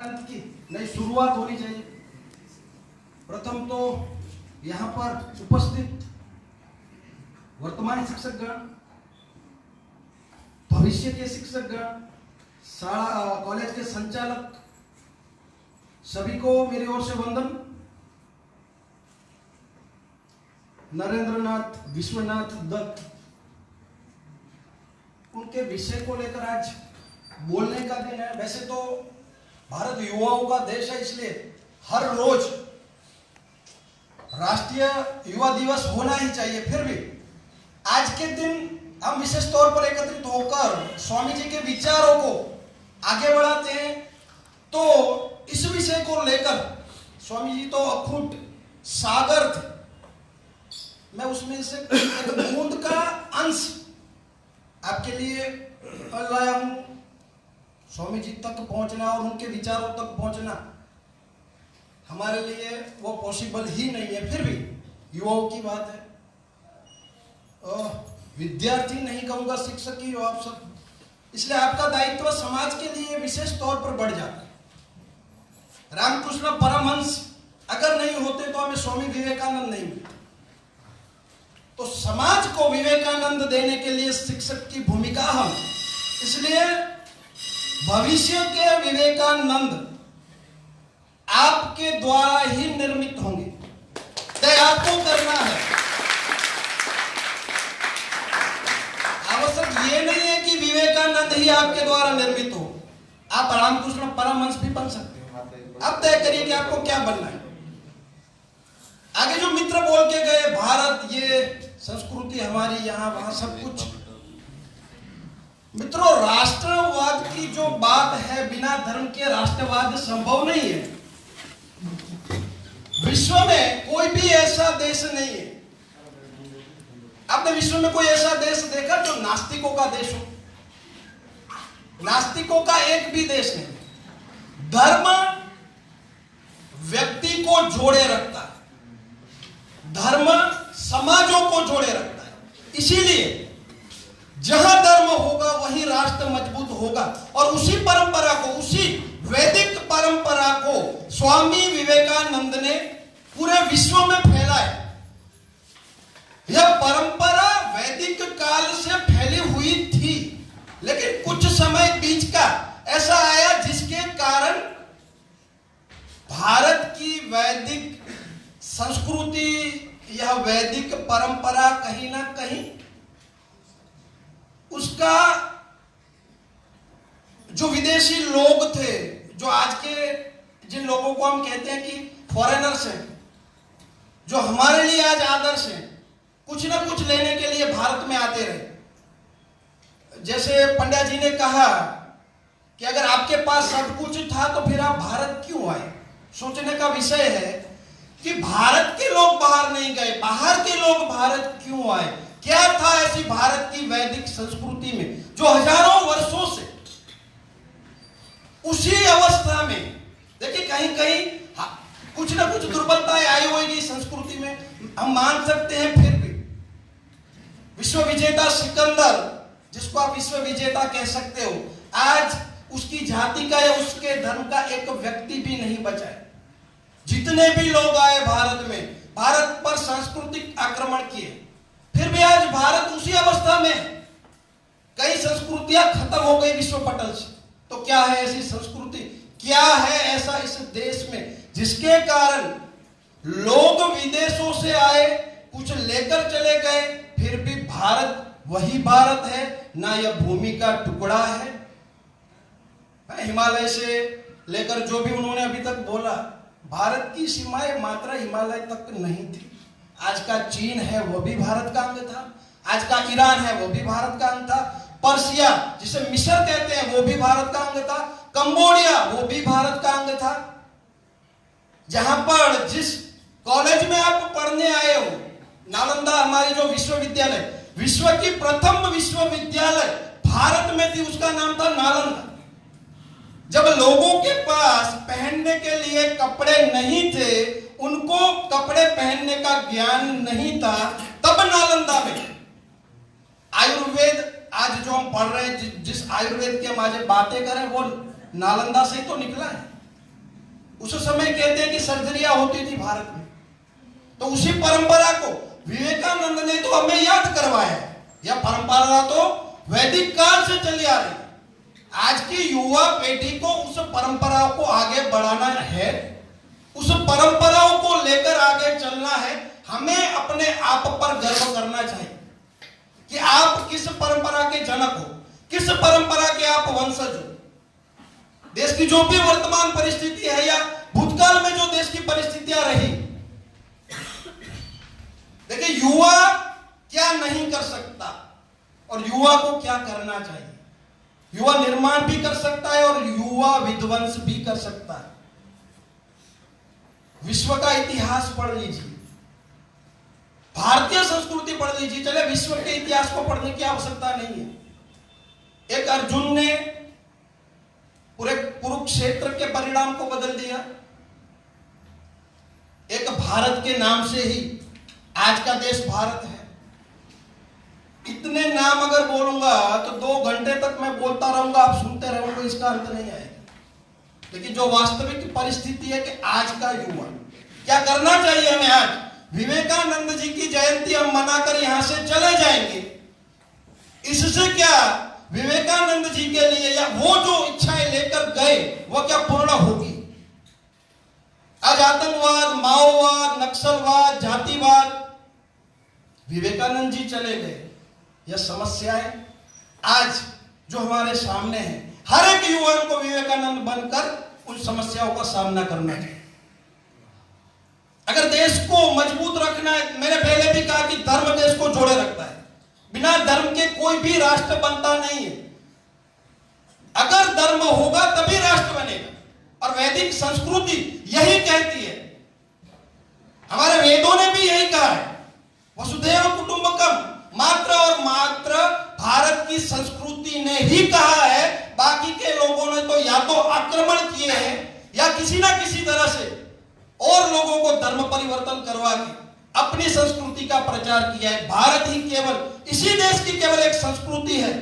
की नई शुरुआत होनी चाहिए। प्रथम तो यहाँ पर उपस्थित वर्तमान शिक्षकगण, भविष्य के शिक्षकगण, शाला कॉलेज के संचालक, सभी को मेरी ओर से वंदन। नरेंद्रनाथ विश्वनाथ दत्त, उनके विषय को लेकर आज बोलने का दिन है। वैसे तो भारत युवाओं का देश है, इसलिए हर रोज राष्ट्रीय युवा दिवस होना ही चाहिए। फिर भी आज के दिन हम विशेष तौर पर एकत्रित होकर स्वामी जी के विचारों को आगे बढ़ाते हैं। तो इस विषय को लेकर स्वामी जी तो अखुट सागर थे, मैं उसमें से एक बूंद का अंश आपके लिए लाया हूं। स्वामी जी तक पहुंचना और उनके विचारों तक पहुंचना हमारे लिए वो पॉसिबल ही नहीं है। फिर भी युवाओं की बात है, विद्यार्थी नहीं कहूंगा, शिक्षक ही हो आप सब, इसलिए आपका दायित्व समाज के लिए विशेष तौर पर बढ़ जाता है। रामकृष्ण परमहंस अगर नहीं होते तो हमें स्वामी विवेकानंद नहीं मिलते। तो समाज को विवेकानंद देने के लिए शिक्षक की भूमिका हम, इसलिए भविष्य के विवेकानंद आपके द्वारा ही निर्मित होंगे, तय आपको करना है। आवश्यक ये नहीं है कि विवेकानंद ही आपके द्वारा निर्मित हो, आप रामकृष्ण परमहंस भी बन सकते हो। आप तय करिए कि आपको क्या बनना है। आगे जो मित्र बोल के गए, भारत ये संस्कृति हमारी यहाँ वहां सब कुछ, मित्रों राष्ट्रवाद की जो बात है, बिना धर्म के राष्ट्रवाद संभव नहीं है। विश्व में कोई भी ऐसा देश नहीं है, आपने विश्व में कोई ऐसा देश देखा जो नास्तिकों का देश हो? नास्तिकों का एक भी देश नहीं। धर्म व्यक्ति को जोड़े रखता है, धर्म समाजों को जोड़े रखता है। इसीलिए जहां धर्म होगा वहीं राष्ट्र मजबूत होगा। और उसी परंपरा को, उसी वैदिक परंपरा को स्वामी विवेकानंद ने पूरे विश्व में फैलाया। यह परंपरा वैदिक काल से फैली हुई थी, लेकिन कुछ समय बीच का ऐसा आया जिसके कारण भारत की वैदिक संस्कृति, यह वैदिक परंपरा कहीं ना कहीं उसका जो विदेशी लोग थे, जो आज के जिन लोगों को हम कहते हैं कि फॉरेनर्स हैं, जो हमारे लिए आज आदर्श हैं, कुछ ना कुछ लेने के लिए भारत में आते रहे। जैसे पंड्या जी ने कहा कि अगर आपके पास सब कुछ था तो फिर आप भारत क्यों आए। सोचने का विषय है कि भारत के लोग बाहर नहीं गए, बाहर के लोग भारत क्यों आए। क्या था ऐसी भारत की वैदिक संस्कृति में जो हजारों वर्षों से उसी अवस्था में, देखिए कहीं कहीं कुछ ना कुछ दुर्बलताएं आई होगी संस्कृति में, हम मान सकते हैं। फिर भी विश्व विजेता सिकंदर, जिसको आप विश्व विजेता कह सकते हो, आज उसकी जाति का या उसके धर्म का एक व्यक्ति भी नहीं बचा है। जितने भी लोग आए भारत में, भारत पर सांस्कृतिक आक्रमण किए, फिर भी आज भारत उसी अवस्था में, कई संस्कृतियां खत्म हो गई विश्व पटल से। तो क्या है ऐसी संस्कृति, क्या है ऐसा इस देश में जिसके कारण लोग विदेशों से आए, कुछ लेकर चले गए, फिर भी भारत वही भारत है ना, यह भूमि का टुकड़ा है। हिमालय से लेकर जो भी उन्होंने अभी तक बोला, भारत की सीमाएं मात्र हिमालय तक नहीं थी। आज का चीन है वो भी भारत का अंग था, आज का ईरान है वो भी भारत का अंग था, पर्सिया जिसे मिस्र कहते हैं वो भी भारत का अंग था, कंबोडिया वो भी भारत का अंग था। जहां पर जिस कॉलेज में आप पढ़ने आए हो, नालंदा हमारी जो विश्वविद्यालय, विश्व की प्रथम विश्वविद्यालय भारत में थी, उसका नाम था नालंदा। जब लोगों के पास पहनने के लिए कपड़े नहीं थे, उनको कपड़े पहनने का ज्ञान नहीं था, तब नालंदा में आयुर्वेद, आज जो हम पढ़ रहे हैं, जिस आयुर्वेद की हम आज बातें करें, वो नालंदा से ही तो निकला है। उस समय कहते हैं कि सर्जरियां होती थी भारत में, तो उसी परंपरा को विवेकानंद ने तो हमें याद करवाया। यह परंपरा तो वैदिक काल से चली आ रही। आज की युवा पीढ़ी को उस परंपराओं को आगे बढ़ाना है, उस परंपराओं को लेकर आगे चलना है। हमें अपने आप पर गर्व करना चाहिए कि आप किस परंपरा के जनक हो, किस परंपरा के आप वंशज हो। देश की जो भी वर्तमान परिस्थिति है या भूतकाल में जो देश की परिस्थितियां रही, देखिए युवा क्या नहीं कर सकता और युवा को क्या करना चाहिए। युवा निर्माण भी कर सकता है और युवा विध्वंस भी कर सकता है। विश्व का इतिहास पढ़ लीजिए, भारतीय संस्कृति पढ़ लीजिए, चले विश्व के इतिहास को पढ़ने की आवश्यकता नहीं है। एक अर्जुन ने पूरे कुरुक्षेत्र के परिणाम को बदल दिया। एक भारत के नाम से ही आज का देश भारत है। इतने नाम अगर बोलूंगा तो 2 घंटे तक मैं बोलता रहूंगा, आप सुनते रहोगे, इसका अंत नहीं आएगा। लेकिन जो वास्तविक परिस्थिति है कि आज का युवा क्या करना चाहिए हमें। आज विवेकानंद जी की जयंती हम मनाकर यहां से चले जाएंगे, इससे क्या विवेकानंद जी के लिए या वो जो इच्छाएं लेकर गए वो क्या पूर्ण होगी। आज आतंकवाद, माओवाद, नक्सलवाद, जातिवाद, विवेकानंद जी चले गए। यह समस्याएं आज जो हमारे सामने है, हर एक युवा को विवेकानंद बनकर उन समस्याओं का सामना करना चाहिए। अगर देश को मजबूत रखना है, मैंने पहले भी कहा कि धर्म देश को जोड़े रखता है। बिना धर्म के कोई भी राष्ट्र बनता नहीं है। अगर धर्म होगा तभी राष्ट्र बनेगा और वैदिक संस्कृति यही कहती है। हमारे वेदों ने भी यही कहा है, वसुधैव कुटुंबकम। मात्र और मात्र भारत की संस्कृति ने ही कहा है, बाकी के लोगों ने तो या तो आक्रमण किए हैं या किसी ना किसी तरह से और लोगों को धर्म परिवर्तन करवा के अपनी संस्कृति का प्रचार किया है। भारत ही केवल, इसी देश की केवल एक संस्कृति है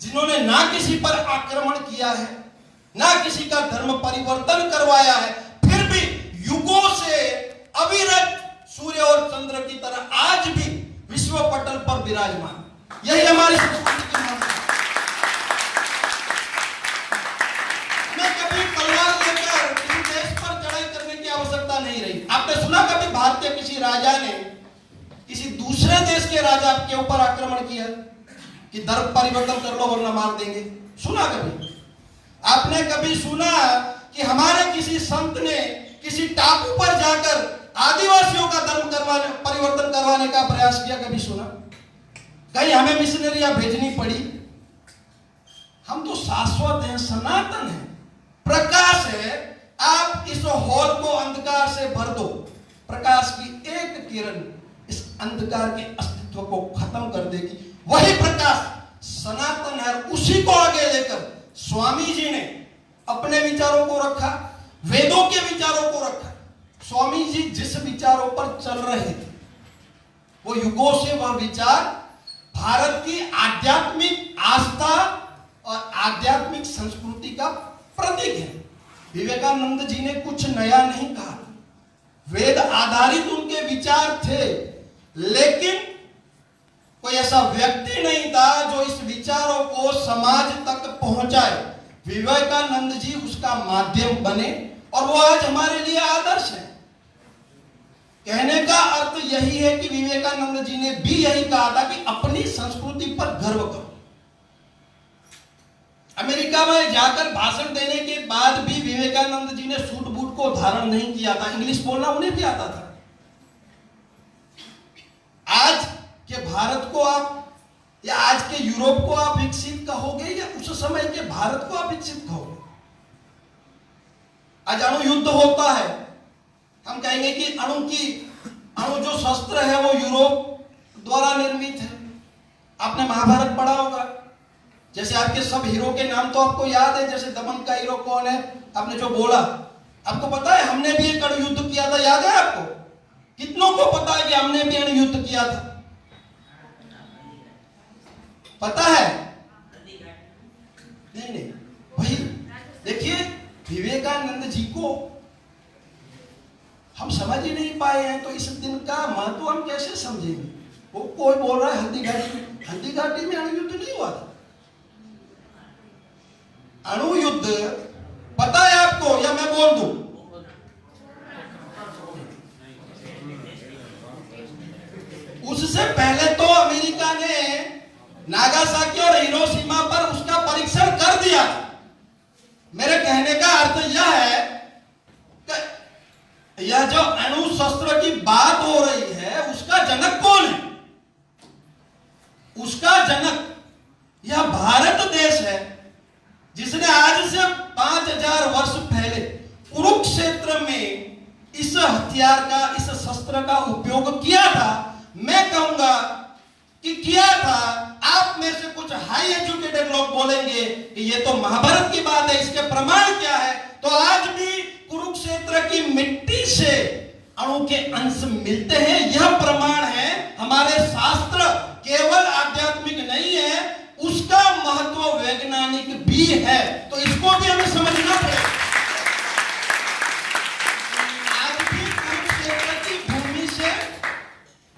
जिन्होंने ना किसी पर आक्रमण किया है, ना किसी का धर्म परिवर्तन करवाया है, फिर भी युगों से अविरत सूर्य और चंद्र की तरह आज भी विश्व पटल पर विराजमान। यही हमारी संस्कृति की मांग है। हमें कभी तलवार लेकर किसी देश पर चढ़ाई करने की आवश्यकता नहीं रही। आपने सुना कभी भारतीय किसी राजा ने किसी दूसरे देश के राजा के ऊपर आक्रमण किया कि धर्म परिवर्तन कर लो वरना मार देंगे? सुना कभी? आपने कभी सुना कि हमारे किसी संत ने किसी टापू पर जाकर आदिवासियों का धर्म परिवर्तन करवाने का प्रयास किया? कभी सुना? कहीं हमें मिशनरियां भेजनी पड़ी? हम तो शाश्वत हैं, सनातन हैं, प्रकाश है। आप इस हॉल को अंधकार से भर दो, प्रकाश की एक किरण इस अंधकार के अस्तित्व को खत्म कर देगी। वही प्रकाश सनातन है, उसी को आगे लेकर स्वामी जी ने अपने विचारों को रखा, वेदों के विचारों को रखा। स्वामी जी जिस विचारों पर चल रहे थे वो युगों से वह विचार भारत की आध्यात्मिक आस्था और आध्यात्मिक संस्कृति का प्रतीक है। विवेकानंद जी ने कुछ नया नहीं कहा, वेद आधारित उनके विचार थे, लेकिन कोई ऐसा व्यक्ति नहीं था जो इस विचारों को समाज तक पहुंचाए। विवेकानंद जी उसका माध्यम बने और वो आज हमारे लिए आदर्श है। कहने का अर्थ यही है कि विवेकानंद जी ने भी यही कहा था कि अपनी संस्कृति पर गर्व करो। अमेरिका में जाकर भाषण देने के बाद भी विवेकानंद जी ने सूट बूट को धारण नहीं किया था, इंग्लिश बोलना उन्हें भी आता था। आज के भारत को आप या आज के यूरोप को आप विकसित कहोगे या उस समय के भारत को आप विकसित कहोगे? आज अणु युद्ध होता है, हम कहेंगे कि अणु जो शस्त्र है वो यूरोप द्वारा निर्मित है। आपने महाभारत पढ़ा होगा, जैसे आपके सब हीरो के नाम तो आपको याद है, जैसे दमन का हीरो कौन है आपने जो बोला, आपको पता है हमने भी एक अणु युद्ध किया था, याद है आपको? कितनों को पता है कि हमने भी अणु युद्ध किया था? पता है? नहीं। भाई देखिए, विवेकानंद जी को हम समझ ही नहीं पाए हैं, तो इस दिन का महत्व हम कैसे समझेंगे? वो कोई बोल रहा है हल्दी घाटी में अणु युद्ध नहीं हुआ था। अणु युद्ध पता है आपको या मैं बोल दूं? उससे पहले तो अमेरिका ने नागासाकी और हिरोशिमा पर उसका परीक्षण कर दिया। मेरे कहने का अर्थ यह है कि यह जो अणु शस्त्र की बात हो रही है उसका जनक कौन है? उसका जनक यह भारत देश है, जिसने आज से 5000 वर्ष पहले कुरुक्षेत्र में इस हथियार का, इस शस्त्र का उपयोग किया था। मैं कहूंगा कि किया था। आप में से कुछ हाई एजुकेटेड लोग बोलेंगे कि ये तो महाभारत की बात है, इसके प्रमाण क्या है? तो आज भी कुरुक्षेत्र की मिट्टी से अणु के अंश मिलते हैं, यह प्रमाण है। हमारे शास्त्र केवल आध्यात्मिक नहीं है, उसका महत्व वैज्ञानिक भी है, तो इसको भी हमें समझना पड़ेगा। आज भी कुरुक्षेत्र की भूमि से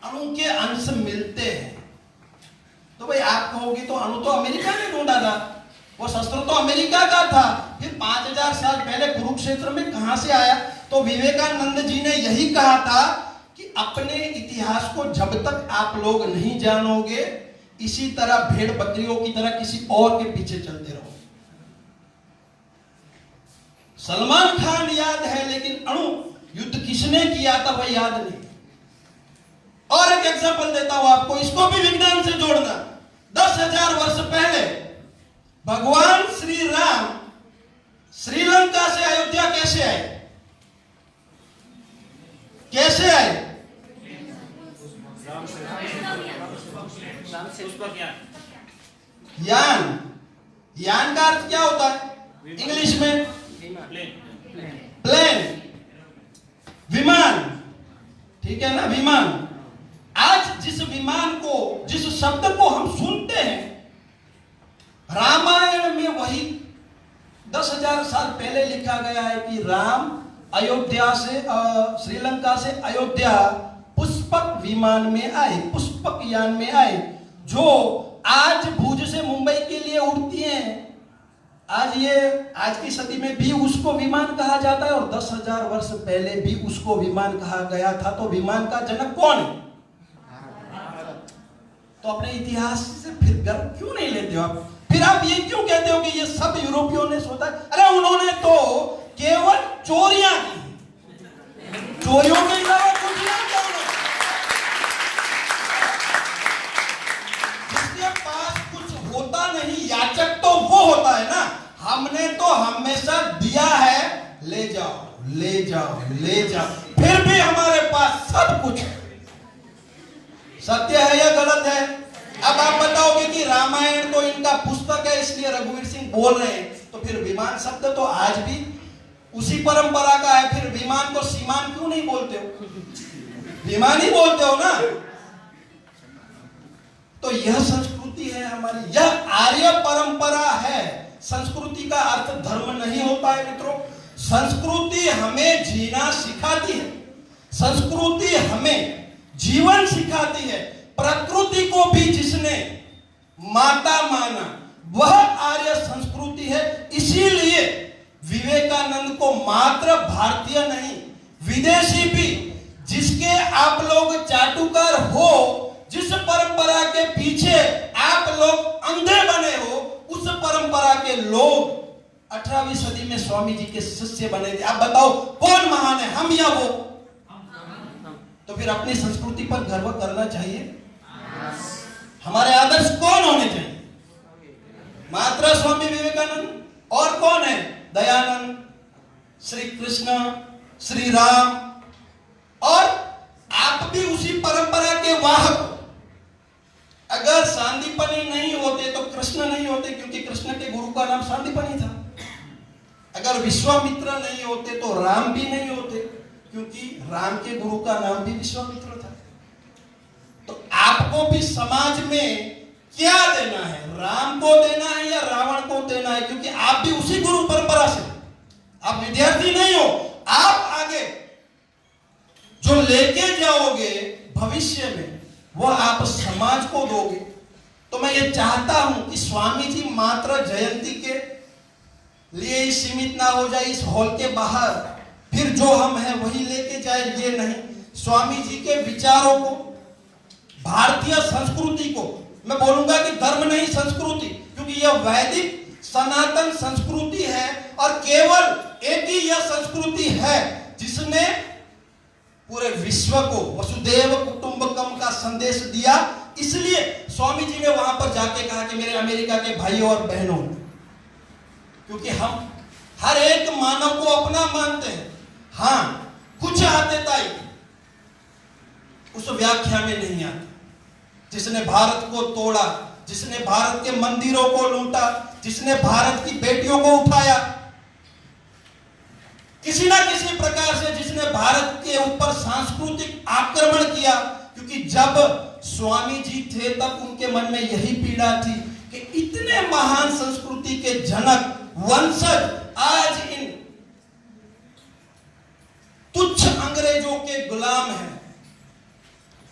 अणु के अंश मिलते हैं। तो भाई आप कहोगे तो अणु तो अमेरिका ने ढूंढा था, वो शस्त्र तो अमेरिका का था, फिर 5000 साल पहले कुरुक्षेत्र में कहां से आया? तो विवेकानंद जी ने यही कहा था कि अपने इतिहास को जब तक आप लोग नहीं जानोगे, इसी तरह भेड़ बकरियों की तरह किसी और के पीछे चलते रहो। सलमान खान याद है, लेकिन अणु युद्ध किसने किया था वह याद नहीं। और एक एग्जांपल देता हूं आपको, इसको भी विज्ञान से जोड़ना। 10,000 वर्ष पहले भगवान श्री राम श्रीलंका से अयोध्या कैसे आए? कैसे आए? यान। यान का अर्थ क्या होता है इंग्लिश में? प्लेन, विमान, ठीक है ना, विमान। आज जिस विमान को, जिस शब्द को हम सुनते हैं, रामायण में वही 10,000 साल पहले लिखा गया है कि राम अयोध्या से, श्रीलंका से अयोध्या पुष्पक विमान में आए, पुष्पक यान में आए, जो आज भुज से मुंबई के लिए उड़ती हैं। आज की सदी में भी उसको विमान कहा जाता है, और 10,000 वर्ष पहले भी उसको विमान कहा गया था। तो विमान का जनक कौन है? तो अपने इतिहास से फिर गर्व क्यों नहीं लेते हो आप? फिर आप ये क्यों कहते हो कि ये सब यूरोपियों ने सोचा? अरे उन्होंने तो केवल चोरियां की, चोरियों के अलावा कुछ नहीं किया। जिसके पास कुछ होता नहीं, याचक तो वो होता है ना। हमने तो हमेशा दिया है, ले जाओ ले जाओ ले जाओ, फिर भी हमारे पास सब कुछ है। सत्य है या गलत है? अब आप बताओगे कि रामायण तो इनका पुस्तक है इसलिए रघुवीर सिंह बोल रहे हैं, तो फिर विमान शब्द तो आज भी उसी परंपरा का है। फिर विमान को सीमान क्यों नहीं बोलते हो? विमान ही बोलते हो ना। तो यह संस्कृति है हमारी, यह आर्य परंपरा है। संस्कृति का अर्थ धर्म नहीं होता है मित्रों। संस्कृति हमें जीना सिखाती है, संस्कृति हमें जीवन सिखाती है। प्रकृति को भी जिसने माता माना वह आर्य संस्कृति है। इसीलिए विवेकानंद को मात्र भारतीय नहीं, विदेशी भी, जिसके आप लोग चाटुकार हो, जिस परंपरा के पीछे आप लोग अंधे बने हो, उस परंपरा के लोग 18वीं सदी में स्वामी जी के शिष्य बने थे। आप बताओ कौन महान है, हम या वो? तो फिर अपनी संस्कृति पर गर्व करना चाहिए। हमारे आदर्श कौन होने चाहिए? मात्र स्वामी विवेकानंद, और कौन है? दयानंद, श्री कृष्ण, श्री राम। और आप भी उसी परंपरा के वाहक। अगर सांदीपनी नहीं होते तो कृष्ण नहीं होते, क्योंकि कृष्ण के गुरु का नाम सांदीपनी था। अगर विश्वामित्र नहीं होते तो राम भी नहीं होते, क्योंकि राम के गुरु का नाम भी विश्वामित्र था। तो आपको भी समाज में क्या देना है? राम को देना है या रावण को देना है? क्योंकि आप भी उसी गुरु परंपरा से, आप विद्यार्थी नहीं हो, आप आगे जो लेके जाओगे भविष्य में वो आप समाज को दोगे। तो मैं ये चाहता हूं कि स्वामी जी मात्र जयंती के लिए ही सीमित ना हो जाए इस हॉल के बाहर, फिर जो हम हैं वही लेके जाए, ये नहीं। स्वामी जी के विचारों को, भारतीय संस्कृति को, मैं बोलूंगा कि धर्म नहीं संस्कृति, क्योंकि यह वैदिक सनातन संस्कृति है और केवल एक ही यह संस्कृति है जिसने पूरे विश्व को वसुदेव कुटुंबकम का संदेश दिया। इसलिए स्वामी जी ने वहां पर जाके कहा कि मेरे अमेरिका के भाइयों और बहनों, क्योंकि हम हर एक मानव को अपना मानते हैं। हां, कुछ आतेताई उस व्याख्या में नहीं आती जिसने भारत को तोड़ा, जिसने भारत के मंदिरों को लूटा, जिसने भारत की बेटियों को उठाया, किसी ना किसी प्रकार से जिसने भारत के ऊपर सांस्कृतिक आक्रमण किया। क्योंकि जब स्वामी जी थे तब उनके मन में यही पीड़ा थी कि इतने महान संस्कृति के जनक वंशज आज इन तुच्छ अंग्रेजों के गुलाम हैं,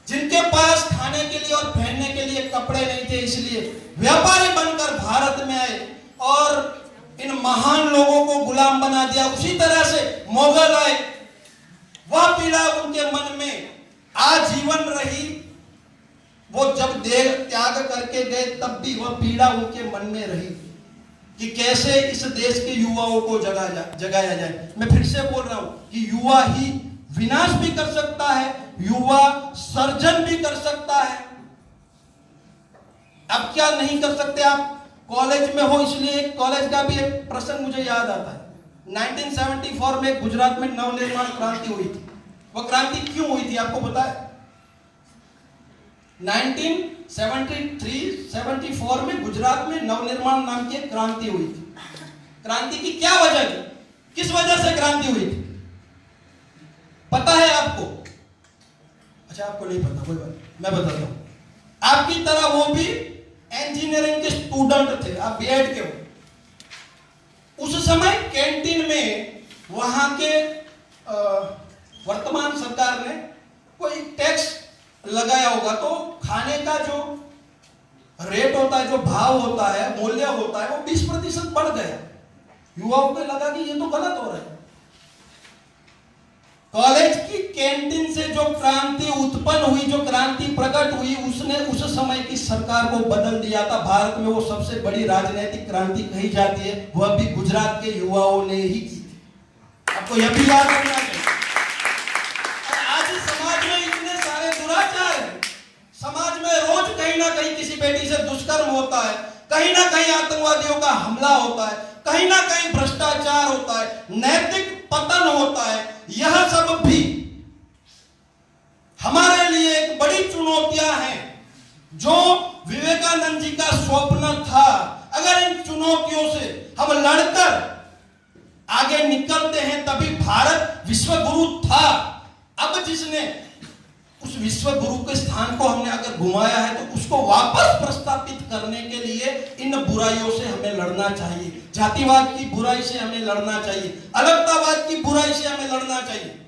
जिनके पास खाने के लिए और पहनने के लिए कपड़े नहीं थे, इसलिए व्यापारी बनकर भारत में आए और इन महान लोगों को गुलाम बना दिया। उसी तरह से मुगल आए, वह पीड़ा उनके मन में आजीवन रही। वो जब देह त्याग करके गए तब भी वह पीड़ा उनके मन में रही कि कैसे इस देश के युवाओं को जगाया जाए। मैं फिर से बोल रहा हूं कि युवा ही विनाश भी कर सकता है, युवा सर्जन भी कर सकता है। अब क्या नहीं कर सकते आप? कॉलेज में हो, इसलिए कॉलेज का भी एक प्रसंग मुझे याद आता है। 1974 में गुजरात में नवनिर्माण क्रांति हुई थी। वह क्रांति क्यों हुई थी आपको पता है? 1973-74 में गुजरात में नवनिर्माण नाम की क्रांति हुई थी। क्रांति की क्या वजह थी? किस वजह से क्रांति हुई थी पता है आपको? अच्छा, आपको नहीं पता, कोई बात, मैं बताता हूं। आपकी तरह वो भी इंजीनियरिंग के स्टूडेंट थे, आप बीएड के हो। उस समय कैंटीन में वहां के वर्तमान सरकार ने कोई टैक्स लगाया होगा, तो खाने का जो रेट होता है, जो भाव होता है, मूल्य होता है, वो 20% बढ़ गया। युवाओं को लगा कि ये तो गलत हो रहा है। कॉलेज की कैंटीन से जो क्रांति उत्पन्न हुई, जो क्रांति प्रकट हुई, उसने उस समय की सरकार को बदल दिया था। भारत में वो सबसे बड़ी राजनीतिक क्रांति कही जाती है, वह भी गुजरात के युवाओं ने ही की थी। आपको यह भी याद रखना चाहिए। आज समाज में इतने सारे दुराचार हैं, समाज में रोज कहीं ना कहीं किसी बेटी से दुष्कर्म होता है, कहीं ना कहीं आतंकवादियों का हमला होता है, कहीं ना कहीं भ्रष्टाचार होता है, नैतिक पतन होता है। यह सब भी हमारे लिए एक बड़ी चुनौतियां हैं, जो विवेकानंद जी का स्वप्न था। अगर इन चुनौतियों से हम लड़कर आगे निकलते हैं तभी भारत विश्व गुरु था। अब जिसने उस विश्व गुरु के स्थान को हमने अगर घुमाया है तो उसको वापस प्रस्थापित करने के लिए इन बुराइयों से हमें लड़ना चाहिए। जातिवाद की बुराई से हमें लड़ना चाहिए, अलगतावाद की बुराई से हमें लड़ना चाहिए।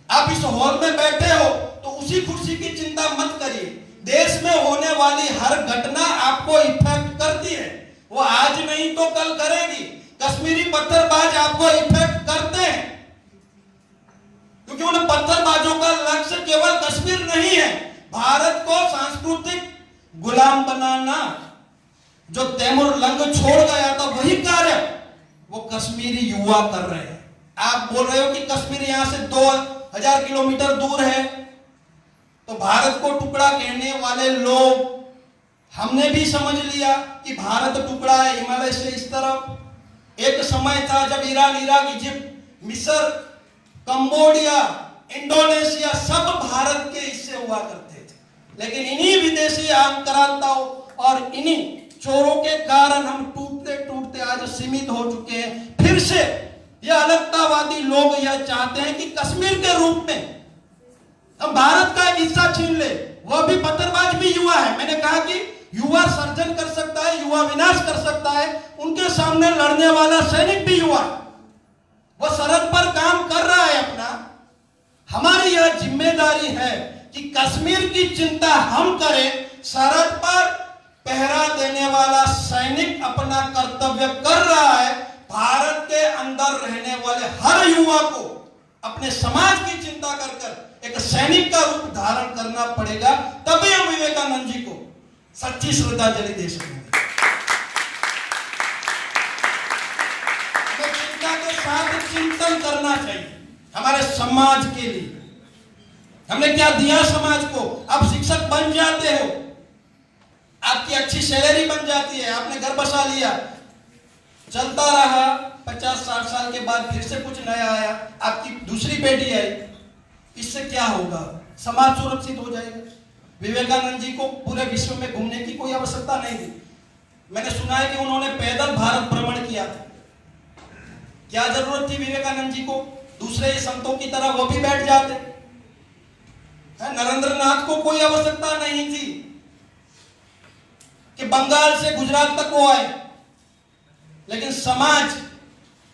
आप इस हॉल में बैठे हो तो उसी कुर्सी की चिंता मत करिए। देश में होने वाली हर घटना आपको इफेक्ट करती है, वो आज नहीं तो कल करेगी। कश्मीरी पत्थरबाज आपको इफेक्ट करते हैं, क्योंकि उन पत्थरबाजों का लक्ष्य केवल कश्मीर नहीं है, भारत को सांस्कृतिक गुलाम बनाना। जो तैमूर लंग छोड़ गया था वही कार्य वो कश्मीरी युवा कर रहे हैं। आप बोल रहे हो कि कश्मीर यहां से 2000 किलोमीटर दूर है, तो भारत को टुकड़ा कहने वाले लोग, हमने भी समझ लिया कि भारत टुकड़ा है हिमालय से इस तरफ। एक समय था जब ईरान, इराक, इजिप्ट, मिस्र, कंबोडिया, इंडोनेशिया सब भारत के हिस्से हुआ करते थे। लेकिन इन्हीं विदेशी आक्रांताओं और इन्हीं चोरों के कारण हम टूटते टूटते आज सीमित हो चुके हैं। फिर से यह अलगतावादी लोग यह चाहते हैं कि कश्मीर के रूप में हम भारत का एक हिस्सा छीन ले। वह भी पत्थरबाज भी युवा है। मैंने कहा कि युवा सर्जन कर सकता है, युवा विनाश कर सकता है। उनके सामने लड़ने वाला सैनिक भी युवा, वह सरहद पर काम कर रहा है अपना। हमारी यह जिम्मेदारी कश्मीर की चिंता हम करें, सरहद पर पहरा देने वाला सैनिक अपना कर्तव्य कर रहा है। भारत के अंदर रहने वाले हर युवा को अपने समाज की चिंता कर कर एक सैनिक का रूप धारण करना पड़ेगा, तभी हम विवेकानंद जी को सच्ची श्रद्धांजलि दे सकेंगे। हमें चिंता के साथ चिंतन करना चाहिए हमारे समाज के लिए। हमने क्या दिया समाज को? आप शिक्षक बन जाते हो, आपकी अच्छी सैलरी बन जाती है, आपने घर बसा लिया, चलता रहा, 50-60 साल के बाद फिर से कुछ नया आया, आपकी दूसरी बेटी आई, इससे क्या होगा? समाज सुरक्षित हो जाएगा। विवेकानंद जी को पूरे विश्व में घूमने की कोई आवश्यकता नहीं थी। मैंने सुना है कि उन्होंने पैदल भारत भ्रमण किया। क्या जरूरत थी विवेकानंद जी को? दूसरे संतों की तरह वो भी बैठ जाते। नरेंद्र नाथ को कोई आवश्यकता नहीं थी कि बंगाल से गुजरात तक वो आए। लेकिन समाज,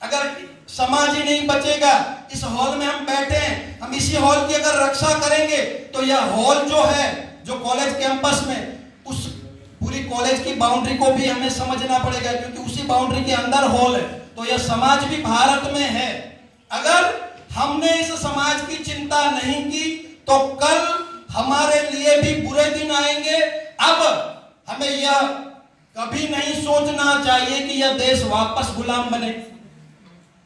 अगर समाज ही नहीं बचेगा, इस हॉल में हम बैठे हैं, हम इसी हॉल की अगर रक्षा करेंगे तो यह हॉल जो है, जो कॉलेज कैंपस में, उस पूरी कॉलेज की बाउंड्री को भी हमें समझना पड़ेगा, क्योंकि उसी बाउंड्री के अंदर हॉल है। तो यह समाज भी भारत में है। अगर हमने इस समाज की चिंता नहीं की तो कल हमारे लिए भी बुरे दिन आएंगे। अब हमें यह कभी नहीं सोचना चाहिए कि यह देश वापस गुलाम बने,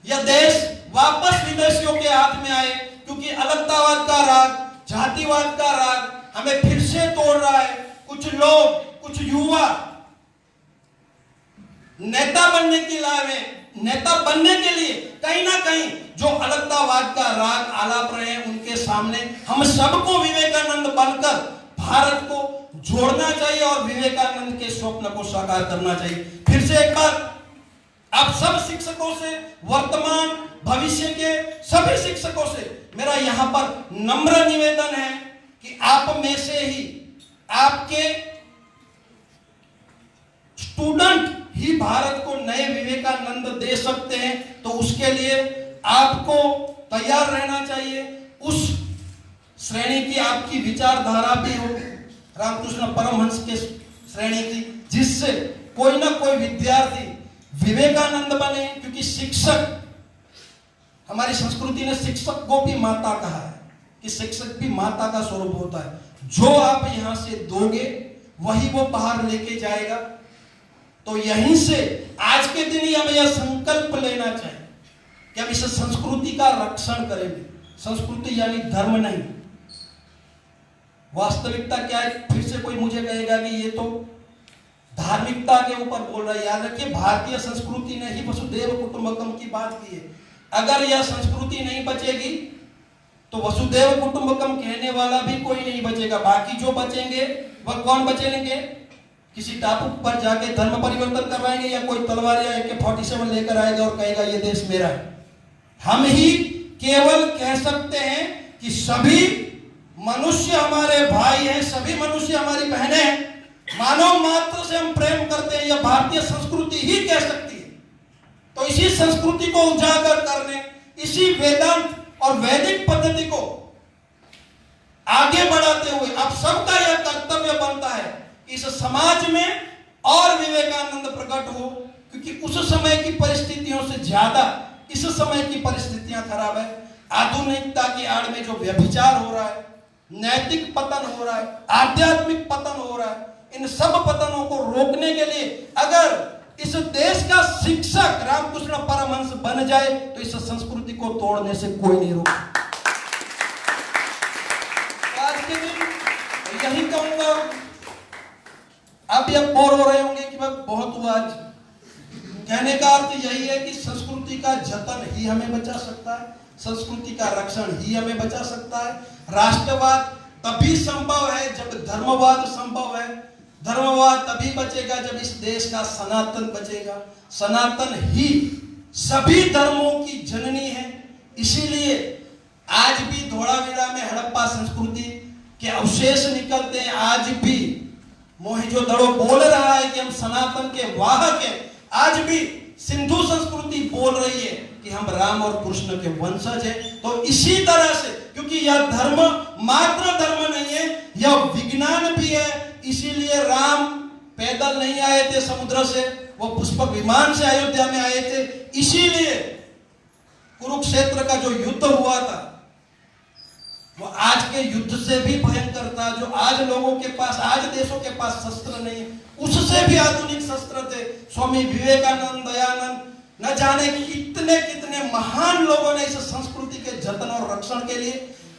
यह देश वापस विदेशियों के हाथ में आए, क्योंकि अलगतावाद का राग, जातिवाद का राग हमें फिर से तोड़ रहा है। कुछ लोग, कुछ युवा नेता बनने की लाए में, नेता बनने के लिए कहीं ना कहीं जो अलगतावाद का राग आलाप रहे हैं, उनके सामने हम सबको विवेकानंद बनकर भारत को जोड़ना चाहिए और विवेकानंद के स्वप्न को साकार करना चाहिए। फिर से एक बार आप सब शिक्षकों से, वर्तमान भविष्य के सभी शिक्षकों से मेरा यहां पर नम्र निवेदन है कि आप में से ही, आपके स्टूडेंट ही भारत को नए विवेकानंद दे सकते हैं। तो उसके लिए आपको तैयार रहना चाहिए। उस श्रेणी की आपकी विचारधारा भी हो रामकृष्ण परमहंस के श्रेणी की, जिससे कोई ना कोई विद्यार्थी विवेकानंद बने। क्योंकि शिक्षक, हमारी संस्कृति ने शिक्षक को भी माता कहा है कि शिक्षक भी माता का स्वरूप होता है। जो आप यहां से दोगे वही वो बाहर लेके जाएगा। तो यहीं से आज के दिन ही हमें यह संकल्प लेना चाहिए कि हम इस संस्कृति का रक्षण करेंगे। संस्कृति यानी धर्म नहीं। वास्तविकता क्या है? फिर से कोई मुझे कहेगा कि ये तो धार्मिकता के ऊपर बोल रहा है। याद रखिए, भारतीय संस्कृति ने ही वसुदेव कुटुंबकम की बात की है। अगर यह संस्कृति नहीं बचेगी तो वसुदेव कुटुंबकम कहने वाला भी कोई नहीं बचेगा। बाकी जो बचेंगे वह कौन बचेंगे? किसी टापू पर जाके धर्म परिवर्तन करवाएंगे, या कोई तलवार या AK-47 लेकर आएगा और कहेगा ये देश मेरा है। हम ही केवल कह सकते हैं कि सभी मनुष्य हमारे भाई हैं, सभी मनुष्य हमारी बहनें हैं, मानव मात्र से हम प्रेम करते हैं, यह भारतीय संस्कृति ही कह सकती है। तो इसी संस्कृति को उजागर करने, इसी वेदांत और वैदिक पद्धति को आगे बढ़ाते हुए अब सबका यह कर्तव्य बनता है इस समाज में और विवेकानंद प्रकट हो। क्योंकि उस समय की परिस्थितियों से ज्यादा इस समय की परिस्थितियां खराब है। आधुनिकता की आड़ में जो व्यभिचार हो रहा है, नैतिक पतन हो रहा है, आध्यात्मिक पतन हो रहा है, इन सब पतनों को रोकने के लिए अगर इस देश का शिक्षक रामकृष्ण परमहंस बन जाए तो इस संस्कृति को तोड़ने से कोई नहीं रोक। आज के दिन यही कहूंगा। अब ये बोर हो रहे होंगे कि बहुत हुआ आज। कहने का अर्थ यही है कि संस्कृति का जतन ही हमें बचा सकता है, संस्कृति का रक्षण ही हमें बचा सकता है। राष्ट्रवाद तभी संभव है जब धर्मवाद संभव है। धर्मवाद तभी बचेगा जब इस देश का सनातन बचेगा। सनातन ही सभी धर्मों की जननी है। इसीलिए आज भी धोलावीरा में हड़प्पा संस्कृति के अवशेष निकलते हैं। आज भी मोहनजोदड़ो बोल रहा है कि हम सनातन के वाहक हैं। आज भी सिंधु संस्कृति बोल रही है कि हम राम और कृष्ण के वंशज हैं। तो इसी तरह से, क्योंकि यह धर्म मात्र धर्म नहीं है, यह विज्ञान भी है। इसीलिए राम पैदल नहीं आए थे समुद्र से, वो पुष्पक विमान से अयोध्या में आए थे। इसीलिए कुरुक्षेत्र का जो युद्ध हुआ था वो आज के युद्ध से भी भयंकर था। जो आज लोगों के पास, आज देशों के पास शस्त्र नहीं है, उससे भी आधुनिक शस्त्र थे। स्वामी विवेकानंद, दयानंद, न जाने कितने कितने महान लोगों ने इस संस्कृति के जतन और रक्षण के लिए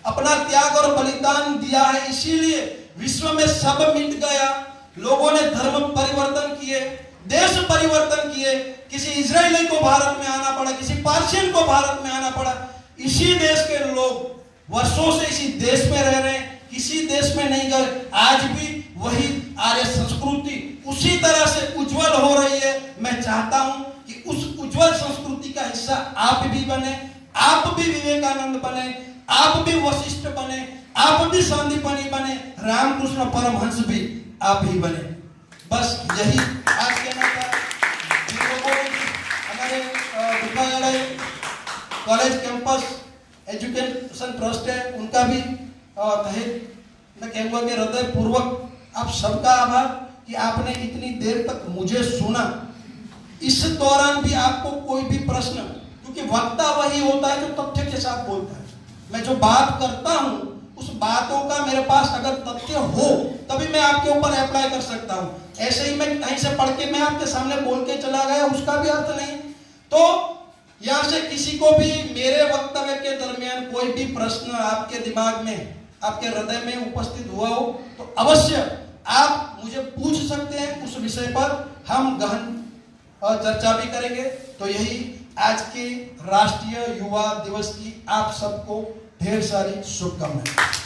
अपना त्याग और बलिदान दिया है। इसीलिए विश्व में सब मिट गया। लोगों ने धर्म परिवर्तन किए, देश परिवर्तन किए। किसी इजरायली को भारत में आना पड़ा, किसी पार्शियन को भारत में आना पड़ा। इसी देश के लोग वर्षों से इसी देश में रह रहे हैं, किसी देश में नहीं गए। आज भी वही आर्य संस्कृति उसी तरह से उज्जवल हो रही है। मैं चाहता हूं कि उस उज्जवल संस्कृति का हिस्सा आप भी बने, आप भी विवेकानंद बने, आप भी वशिष्ठ बने, आप भी संदीपनी बने, रामकृष्ण परमहंस भी आप ही बने। बस यही आज कहना था। जिन लोगों ने हमारे कॉलेज कैंपस एजुकेशन ट्रस्ट है, उनका भी मैं कहूँगा कि हृदय पूर्वक आप सबका आभार कि आपने इतनी देर तक मुझे सुना। इस दौरान भी आपको कोई भी प्रश्न, क्योंकि वक्ता वही होता है जो तथ्य के साथ बोलता है। मैं जो बात करता हूं उस बातों का मेरे पास अगर तथ्य हो तभी मैं आपके ऊपर अप्लाई कर सकता हूं। ऐसे ही मैं कहीं से पढ़ के मैं आपके सामने बोल के चला गया, उसका भी अर्थ नहीं। तो यहां से किसी को भी मेरे वक्तव्य के दरमियान कोई भी प्रश्न आपके दिमाग में, आपके हृदय में उपस्थित हुआ हो तो अवश्य आप मुझे पूछ सकते हैं। उस विषय पर हम गहन चर्चा भी करेंगे। तो यही आज के राष्ट्रीय युवा दिवस की आप सबको ढेर सारी शुभकामनाएं।